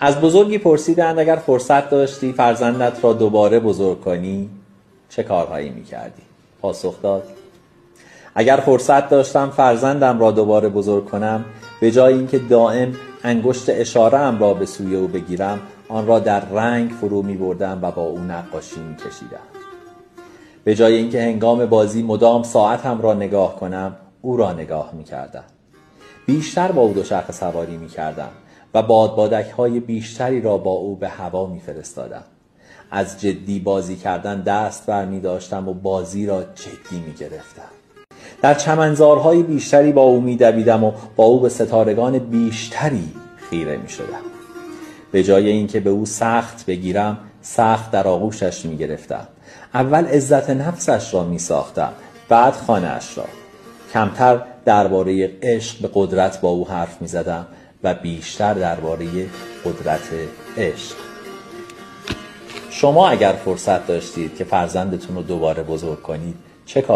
از بزرگی پرسیدند اگر فرصت داشتی فرزندت را دوباره بزرگ کنی چه کارهایی میکردی؟ پاسخ داد: اگر فرصت داشتم فرزندم را دوباره بزرگ کنم، به جای اینکه دائم انگشت اشاره‌ام را به سوی او بگیرم، آن را در رنگ فرو می بردم و با او نقاشی می کشیدم. به جای اینکه هنگام بازی مدام ساعتم را نگاه کنم، او را نگاه می کردم. بیشتر با او دوچرخه سواری می کردم و بادبادک‌های بیشتری را با او به هوا می فرستادم. از جدی بازی کردن دست بر می داشتم و بازی را جدی می گرفتم. در چمنزارهای بیشتری با او می دویدم و با او به ستارگان بیشتری خیره می شدم. به جای اینکه به او سخت بگیرم، سخت در آغوشش می گرفتم. اول عزت نفسش را می ساختم، بعد خانه‌اش را. کمتر درباره عشق به قدرت با او حرف می زدم و بیشتر درباره قدرت عشق. شما اگر فرصت داشتید که فرزندتون رو دوباره بزرگ کنید چه کار